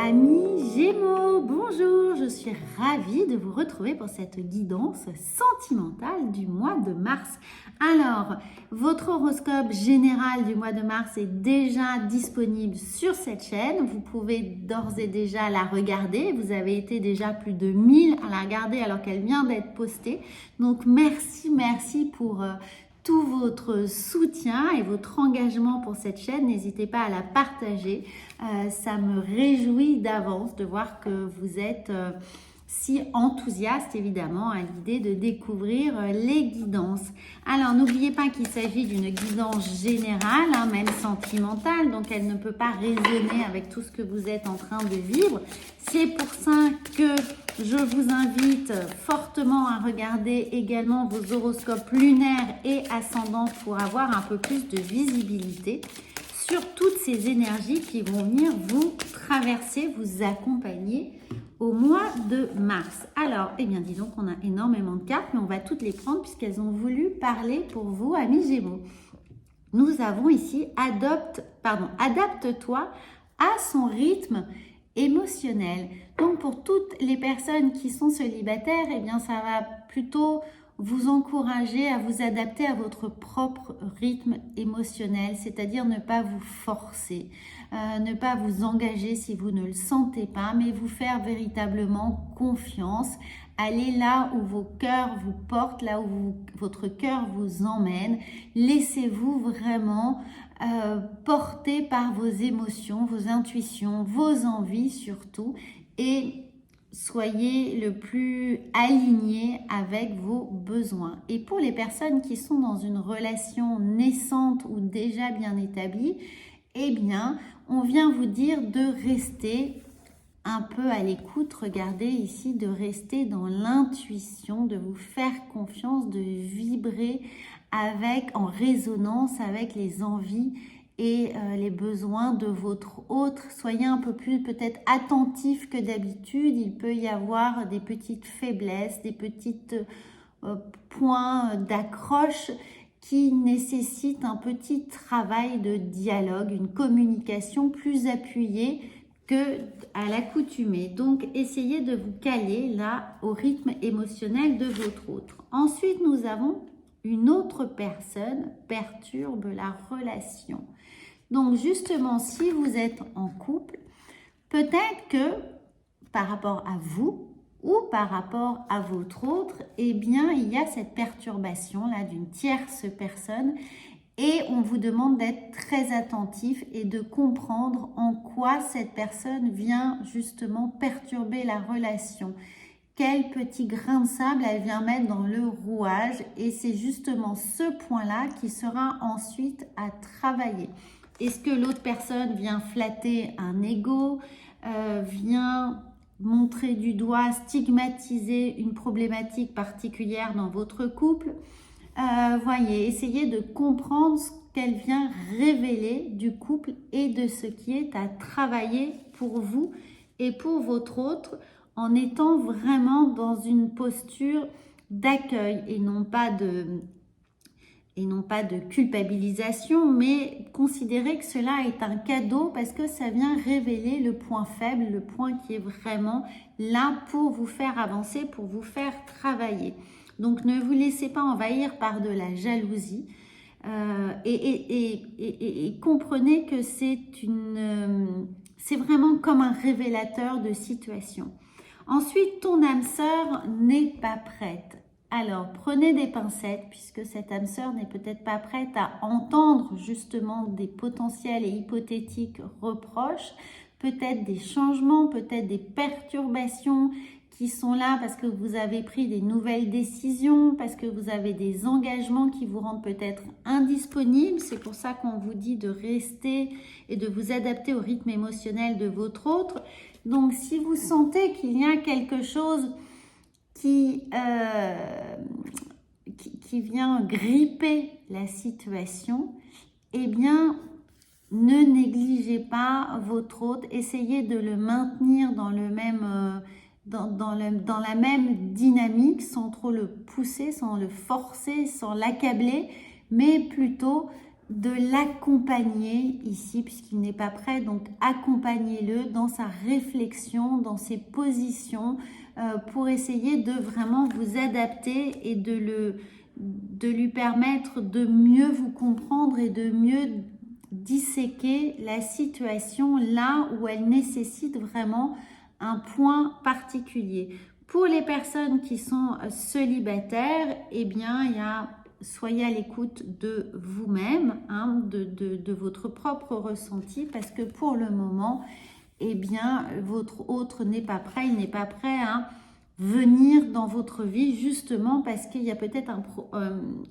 Amis Gémeaux, bonjour, je suis ravie de vous retrouver pour cette guidance sentimentale du mois de mars. Alors, votre horoscope général du mois de mars est déjà disponible sur cette chaîne. Vous pouvez d'ores et déjà la regarder. Vous avez été déjà plus de 1000 à la regarder alors qu'elle vient d'être postée. Donc, merci pour tout votre soutien et votre engagement pour cette chaîne. N'hésitez pas à la partager. Ça me réjouit d'avance de voir que vous êtes si enthousiaste évidemment à l'idée de découvrir les guidances. Alors n'oubliez pas qu'il s'agit d'une guidance générale, même sentimentale, donc elle ne peut pas résonner avec tout ce que vous êtes en train de vivre. C'est pour ça que je vous invite fortement à regarder également vos horoscopes lunaires et ascendants pour avoir un peu plus de visibilité sur toutes ces énergies qui vont venir vous traverser, vous accompagner au mois de mars. Alors, eh bien, dis donc, on a énormément de cartes, mais on va toutes les prendre puisqu'elles ont voulu parler pour vous, amis Gémeaux. Nous avons ici adapte-toi à son rythme émotionnel. Donc, pour toutes les personnes qui sont célibataires, eh bien, ça va plutôt vous encourager à vous adapter à votre propre rythme émotionnel, c'est-à-dire ne pas vous forcer, ne pas vous engager si vous ne le sentez pas, mais vous faire véritablement confiance. Allez là où vos cœurs vous portent, là où votre cœur vous emmène. Laissez-vous vraiment porter par vos émotions, vos intuitions, vos envies surtout, et soyez le plus aligné avec vos besoins. Et pour les personnes qui sont dans une relation naissante ou déjà bien établie, eh bien, on vient vous dire de rester un peu à l'écoute. Regardez ici, de rester dans l'intuition, de vous faire confiance, de vibrer en résonance avec les envies et les besoins de votre autre. Soyez un peu plus peut-être attentif que d'habitude. Il peut y avoir des petites faiblesses, des petits points d'accroche qui nécessitent un petit travail de dialogue, une communication plus appuyée que à l'accoutumée. Donc, essayez de vous caler là au rythme émotionnel de votre autre. Ensuite, nous avons une autre personne perturbe la relation. Donc justement, si vous êtes en couple, peut-être que par rapport à vous ou par rapport à votre autre, eh bien, il y a cette perturbation-là d'une tierce personne et on vous demande d'être très attentif et de comprendre en quoi cette personne vient justement perturber la relation. Quel petit grain de sable elle vient mettre dans le rouage, et c'est justement ce point-là qui sera ensuite à travailler. Est-ce que l'autre personne vient flatter un ego, vient montrer du doigt, stigmatiser une problématique particulière dans votre couple? Voyez, essayez de comprendre ce qu'elle vient révéler du couple et de ce qui est à travailler pour vous et pour votre autre, en étant vraiment dans une posture d'accueil et non pas de culpabilisation, mais considérez que cela est un cadeau parce que ça vient révéler le point faible, le point qui est vraiment là pour vous faire avancer, pour vous faire travailler. Donc ne vous laissez pas envahir par de la jalousie et comprenez que c'est vraiment comme un révélateur de situation. Ensuite, ton âme sœur n'est pas prête. Alors, prenez des pincettes puisque cette âme sœur n'est peut-être pas prête à entendre justement des potentiels et hypothétiques reproches, peut-être des changements, peut-être des perturbations qui sont là parce que vous avez pris des nouvelles décisions, parce que vous avez des engagements qui vous rendent peut-être indisponibles. C'est pour ça qu'on vous dit de rester et de vous adapter au rythme émotionnel de votre autre. Donc, si vous sentez qu'il y a quelque chose qui vient gripper la situation, eh bien, ne négligez pas votre autre. Essayez de le maintenir dans le même... dans la même dynamique, sans trop le pousser, sans le forcer, sans l'accabler, mais plutôt de l'accompagner ici, puisqu'il n'est pas prêt. Donc, accompagnez-le dans sa réflexion, dans ses positions, pour essayer de vraiment vous adapter et de lui permettre de mieux vous comprendre et de mieux disséquer la situation là où elle nécessite vraiment un point particulier. Pour les personnes qui sont célibataires, eh bien, il y a soyez à l'écoute de vous-même, hein, de votre propre ressenti, parce que pour le moment, eh bien, votre autre n'est pas prêt, il n'est pas prêt à venir dans votre vie, justement parce qu'il y a peut-être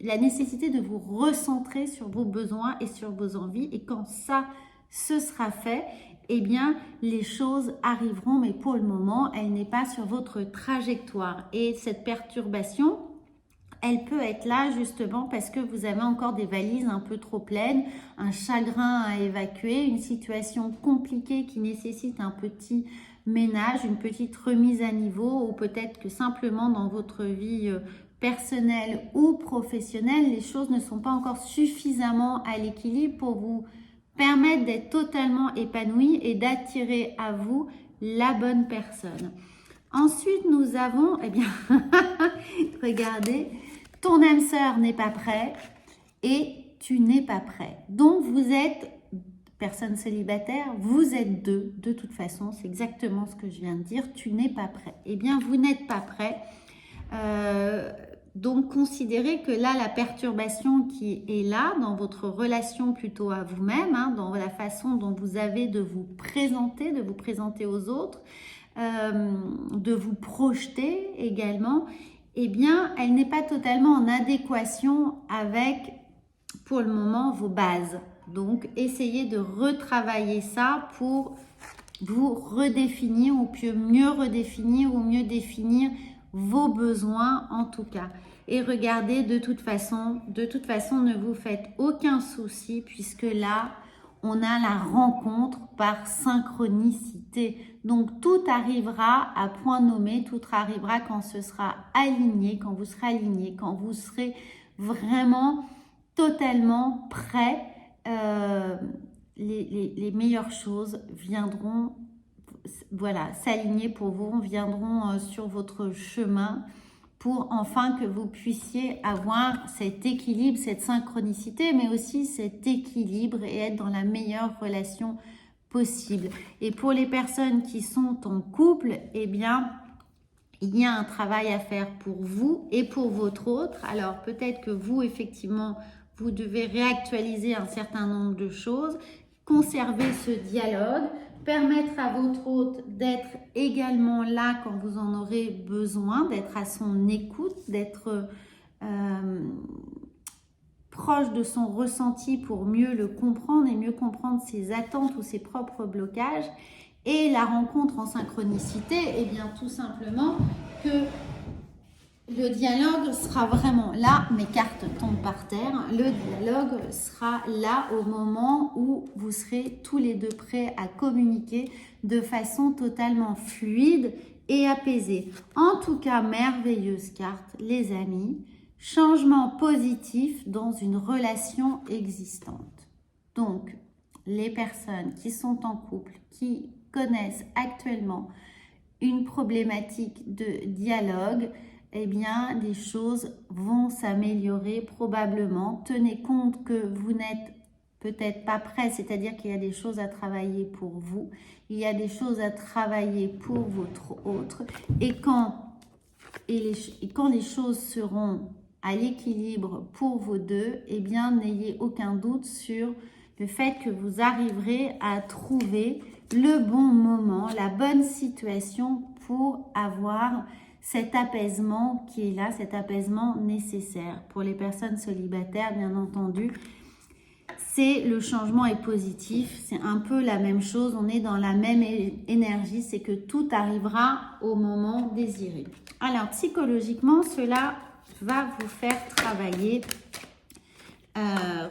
la nécessité de vous recentrer sur vos besoins et sur vos envies. Et quand ça, ce sera fait, eh bien, les choses arriveront, mais pour le moment, elle n'est pas sur votre trajectoire. Et cette perturbation, elle peut être là justement parce que vous avez encore des valises un peu trop pleines, un chagrin à évacuer, une situation compliquée qui nécessite un petit ménage, une petite remise à niveau, ou peut-être que simplement dans votre vie personnelle ou professionnelle, les choses ne sont pas encore suffisamment à l'équilibre pour vous permettre d'être totalement épanoui et d'attirer à vous la bonne personne. Ensuite, nous avons, eh bien, regardez, ton âme sœur n'est pas prêt et tu n'es pas prêt. Donc, vous êtes, personne célibataire, vous êtes deux. De toute façon, c'est exactement ce que je viens de dire. Tu n'es pas prêt. Eh bien, vous n'êtes pas prêt. Donc, considérez que là, la perturbation qui est là dans votre relation plutôt à vous-même, hein, dans la façon dont vous avez de vous présenter aux autres, de vous projeter également, eh bien, elle n'est pas totalement en adéquation avec, pour le moment, vos bases. Donc, essayez de retravailler ça pour vous redéfinir ou mieux redéfinir ou mieux définir vos besoins en tout cas. Et regardez, de toute façon, ne vous faites aucun souci puisque là, on a la rencontre par synchronicité. Donc, tout arrivera à point nommé, tout arrivera quand ce sera aligné, quand vous serez aligné, quand vous serez vraiment totalement prêt. Les meilleures choses viendront, voilà, s'aligner pour vous, viendront sur votre chemin pour enfin que vous puissiez avoir cet équilibre, cette synchronicité, mais aussi cet équilibre et être dans la meilleure relation possible. Et pour les personnes qui sont en couple, eh bien, il y a un travail à faire pour vous et pour votre autre. Alors, peut-être que vous, effectivement, vous devez réactualiser un certain nombre de choses, conserver ce dialogue, permettre à votre hôte d'être également là quand vous en aurez besoin, d'être à son écoute, d'être proche de son ressenti pour mieux le comprendre et mieux comprendre ses attentes ou ses propres blocages. Et la rencontre en synchronicité, eh bien tout simplement que le dialogue sera vraiment là, mes cartes tombent par terre, le dialogue sera là au moment où vous serez tous les deux prêts à communiquer de façon totalement fluide et apaisée. En tout cas, merveilleuse carte, les amis, changement positif dans une relation existante. Donc, les personnes qui sont en couple, qui connaissent actuellement une problématique de dialogue, eh bien, les choses vont s'améliorer probablement. Tenez compte que vous n'êtes peut-être pas prêt, c'est-à-dire qu'il y a des choses à travailler pour vous, il y a des choses à travailler pour votre autre. Et quand les choses seront à l'équilibre pour vos deux, eh bien, n'ayez aucun doute sur le fait que vous arriverez à trouver le bon moment, la bonne situation pour avoir cet apaisement qui est là, cet apaisement nécessaire. Pour les personnes célibataires, bien entendu, le changement est positif, c'est un peu la même chose, on est dans la même énergie, c'est que tout arrivera au moment désiré. Alors, psychologiquement, cela va vous faire travailler.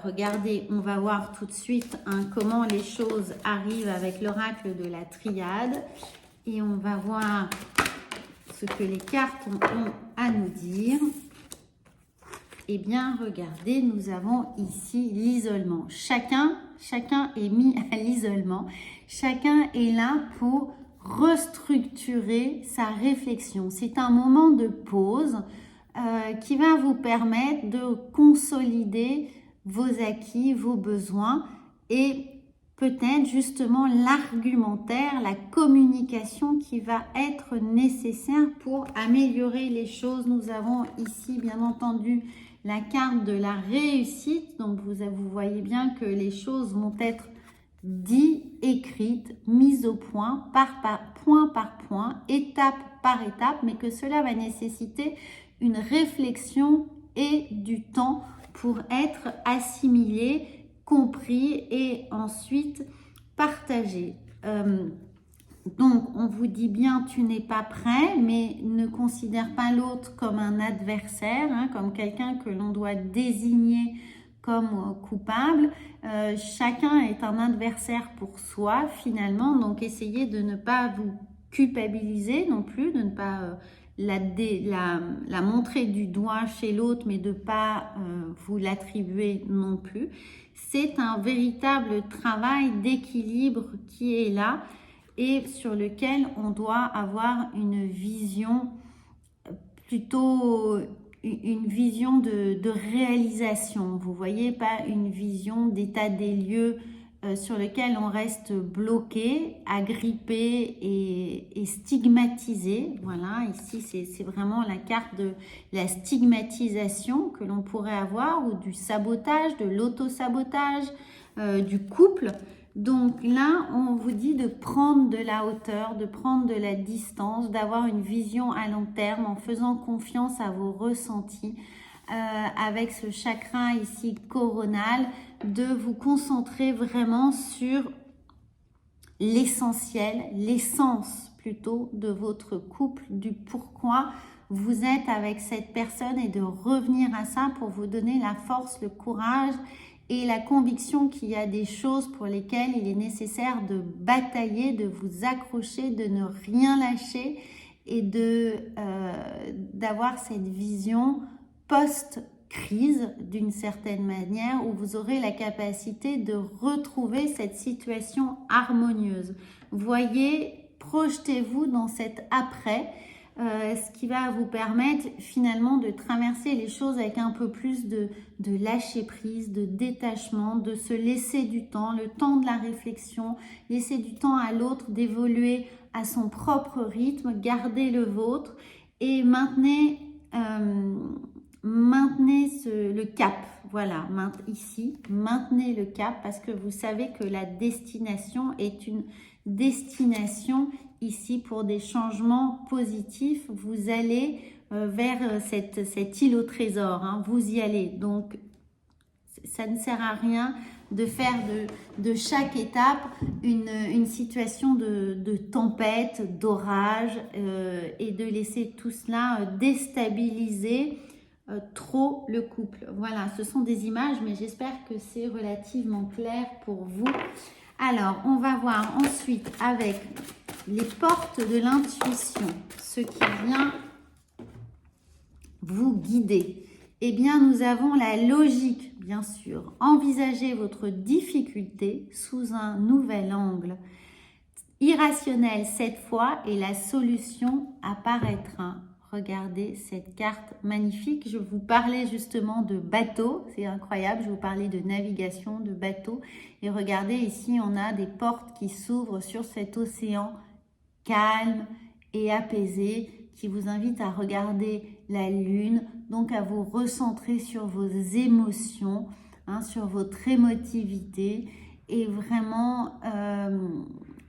Regardez, on va voir tout de suite comment les choses arrivent avec l'oracle de la triade. Et on va voir ce que les cartes ont à nous dire. Eh bien, regardez, nous avons ici l'isolement. Chacun est mis à l'isolement. Chacun est là pour restructurer sa réflexion. C'est un moment de pause qui va vous permettre de consolider vos acquis, vos besoins et peut-être justement l'argumentaire, la communication qui va être nécessaire pour améliorer les choses. Nous avons ici bien entendu la carte de la réussite. Donc vous voyez bien que les choses vont être dites, écrites, mises au point par point, étape par étape, mais que cela va nécessiter une réflexion et du temps pour être assimilé, compris et ensuite partagé. Donc, on vous dit bien, tu n'es pas prêt, mais ne considère pas l'autre comme un adversaire, hein, comme quelqu'un que l'on doit désigner comme coupable. Chacun est un adversaire pour soi, finalement. Donc, essayez de ne pas vous culpabiliser non plus, de ne pas la montrer du doigt chez l'autre, mais de ne pas vous l'attribuer non plus. C'est un véritable travail d'équilibre qui est là et sur lequel on doit avoir une vision plutôt une vision de réalisation. Vous voyez, pas une vision d'état des lieux sur lequel on reste bloqué, agrippé et stigmatisé. Voilà, ici c'est vraiment la carte de la stigmatisation que l'on pourrait avoir ou du sabotage, de l'auto-sabotage, du couple. Donc là, on vous dit de prendre de la hauteur, de prendre de la distance, d'avoir une vision à long terme en faisant confiance à vos ressentis. Avec ce chakra ici coronal, de vous concentrer vraiment sur l'essentiel, l'essence plutôt de votre couple, du pourquoi vous êtes avec cette personne et de revenir à ça pour vous donner la force, le courage et la conviction qu'il y a des choses pour lesquelles il est nécessaire de batailler, de vous accrocher, de ne rien lâcher et d'avoir cette vision post-crise d'une certaine manière où vous aurez la capacité de retrouver cette situation harmonieuse. Voyez, projetez-vous dans cet après, ce qui va vous permettre finalement de traverser les choses avec un peu plus de lâcher prise, de détachement, de se laisser du temps, le temps de la réflexion, laisser du temps à l'autre d'évoluer à son propre rythme, gardez le vôtre et maintenez le cap. Voilà, ici, maintenez le cap parce que vous savez que la destination est une destination ici pour des changements positifs. Vous allez vers cette île au trésor, hein, vous y allez. Donc, ça ne sert à rien de faire de chaque étape une situation de tempête, d'orage et de laisser tout cela déstabiliser trop le couple. Voilà, ce sont des images, mais j'espère que c'est relativement clair pour vous. Alors, on va voir ensuite avec les portes de l'intuition, ce qui vient vous guider. Eh bien, nous avons la logique, bien sûr. Envisagez votre difficulté sous un nouvel angle. Irrationnel cette fois et la solution apparaîtra. Regardez cette carte magnifique. Je vous parlais justement de bateau. C'est incroyable. Je vous parlais de navigation, de bateau. Et regardez ici, on a des portes qui s'ouvrent sur cet océan calme et apaisé qui vous invite à regarder la lune, donc à vous recentrer sur vos émotions, hein, sur votre émotivité et vraiment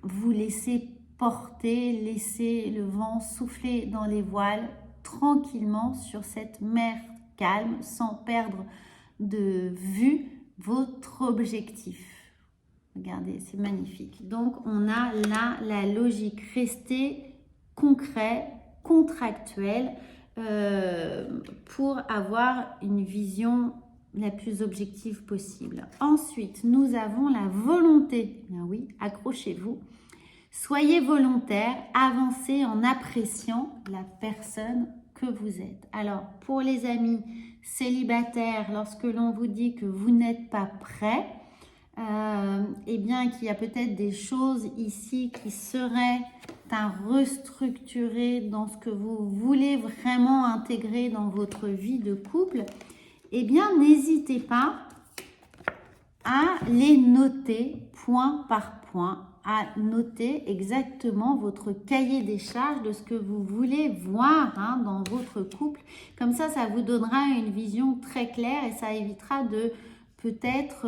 vous laisser porter, laisser le vent souffler dans les voiles tranquillement sur cette mer calme sans perdre de vue votre objectif. Regardez, c'est magnifique. Donc, on a là la logique. Rester concret, contractuel pour avoir une vision la plus objective possible. Ensuite, nous avons la volonté. Bien oui, accrochez-vous. Soyez volontaire, avancez en appréciant la personne que que vous êtes. Alors, pour les amis célibataires, lorsque l'on vous dit que vous n'êtes pas prêt, eh bien qu'il y a peut-être des choses ici qui seraient à restructurer dans ce que vous voulez vraiment intégrer dans votre vie de couple, eh bien n'hésitez pas à les noter point par point, à noter exactement votre cahier des charges de ce que vous voulez voir dans votre couple. Comme ça vous donnera une vision très claire et ça évitera de peut-être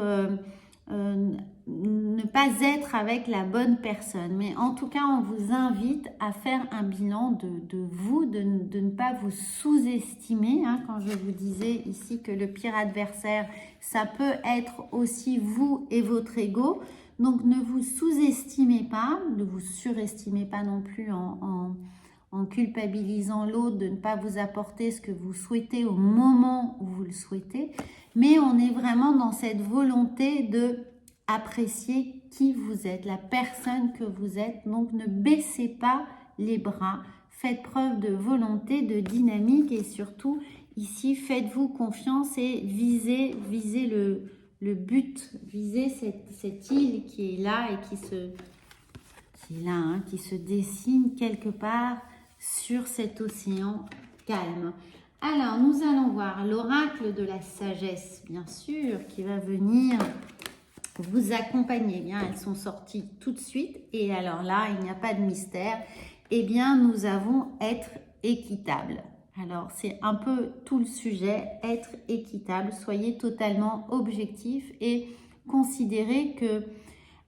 ne pas être avec la bonne personne. Mais en tout cas, on vous invite à faire un bilan de vous, de ne pas vous sous-estimer. Quand je vous disais ici que le pire adversaire, ça peut être aussi vous et votre ego. Donc, ne vous sous-estimez pas, ne vous surestimez pas non plus en culpabilisant l'autre de ne pas vous apporter ce que vous souhaitez au moment où vous le souhaitez. Mais on est vraiment dans cette volonté de apprécier qui vous êtes, la personne que vous êtes. Donc, ne baissez pas les bras. Faites preuve de volonté, de dynamique et surtout, ici, faites-vous confiance et visez le but. Visez cette île qui est là et qui se dessine quelque part sur cet océan calme. Alors, nous allons voir l'oracle de la sagesse, bien sûr, qui va venir vous accompagner. Bien, elles sont sorties tout de suite. Et alors là, il n'y a pas de mystère. Eh bien, nous avons être équitable. Alors, c'est un peu tout le sujet, être équitable. Soyez totalement objectif et considérez que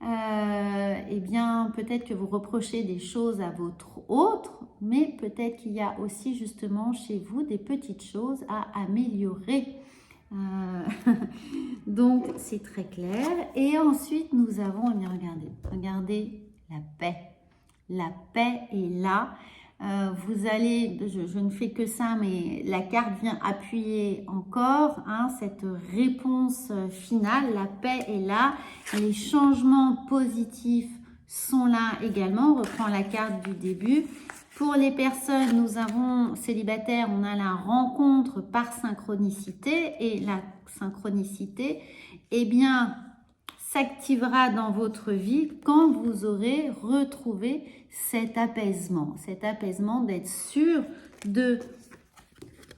eh bien, peut-être que vous reprochez des choses à votre autre, mais peut-être qu'il y a aussi justement chez vous des petites choses à améliorer. Donc, c'est très clair. Et ensuite, nous avons, eh bien, regardez la paix. La paix est là. Vous allez, je ne fais que ça, mais la carte vient appuyer encore cette réponse finale. La paix est là. Les changements positifs sont là également. On reprend la carte du début. Pour les personnes, nous avons célibataires, on a la rencontre par synchronicité. Et la synchronicité, eh bien, s'activera dans votre vie quand vous aurez retrouvé cet apaisement d'être sûr de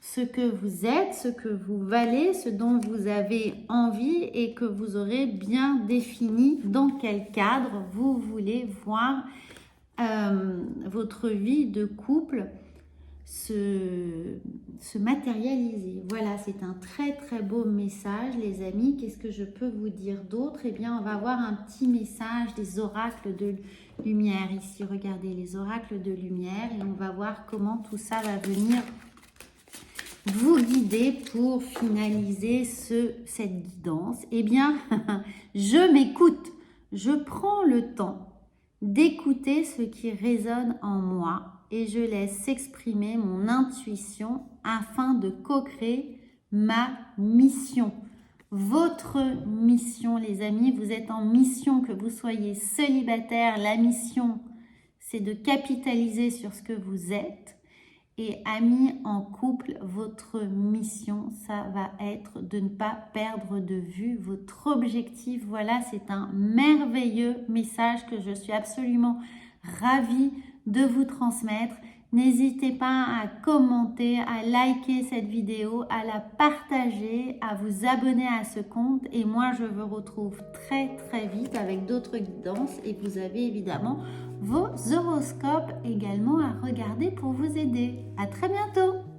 ce que vous êtes, ce que vous valez, ce dont vous avez envie et que vous aurez bien défini dans quel cadre vous voulez voir votre vie de couple se matérialiser. Voilà, c'est un très très beau message les amis. Qu'est-ce que je peux vous dire d'autre? Eh bien, on va voir un petit message des oracles de lumière ici. Regardez les oracles de lumière et on va voir comment tout ça va venir vous guider pour finaliser cette guidance. Eh bien, je m'écoute. Je prends le temps d'écouter ce qui résonne en moi et je laisse s'exprimer mon intuition afin de co-créer ma mission. Votre mission, les amis, vous êtes en mission, que vous soyez célibataire, la mission, c'est de capitaliser sur ce que vous êtes. Et amis en couple, votre mission, ça va être de ne pas perdre de vue votre objectif. Voilà, c'est un merveilleux message que je suis absolument ravie de vous transmettre. N'hésitez pas à commenter, à liker cette vidéo, à la partager, à vous abonner à ce compte. Et moi, je vous retrouve très très vite avec d'autres guidances. Et vous avez évidemment vos horoscopes également à regarder pour vous aider. À très bientôt!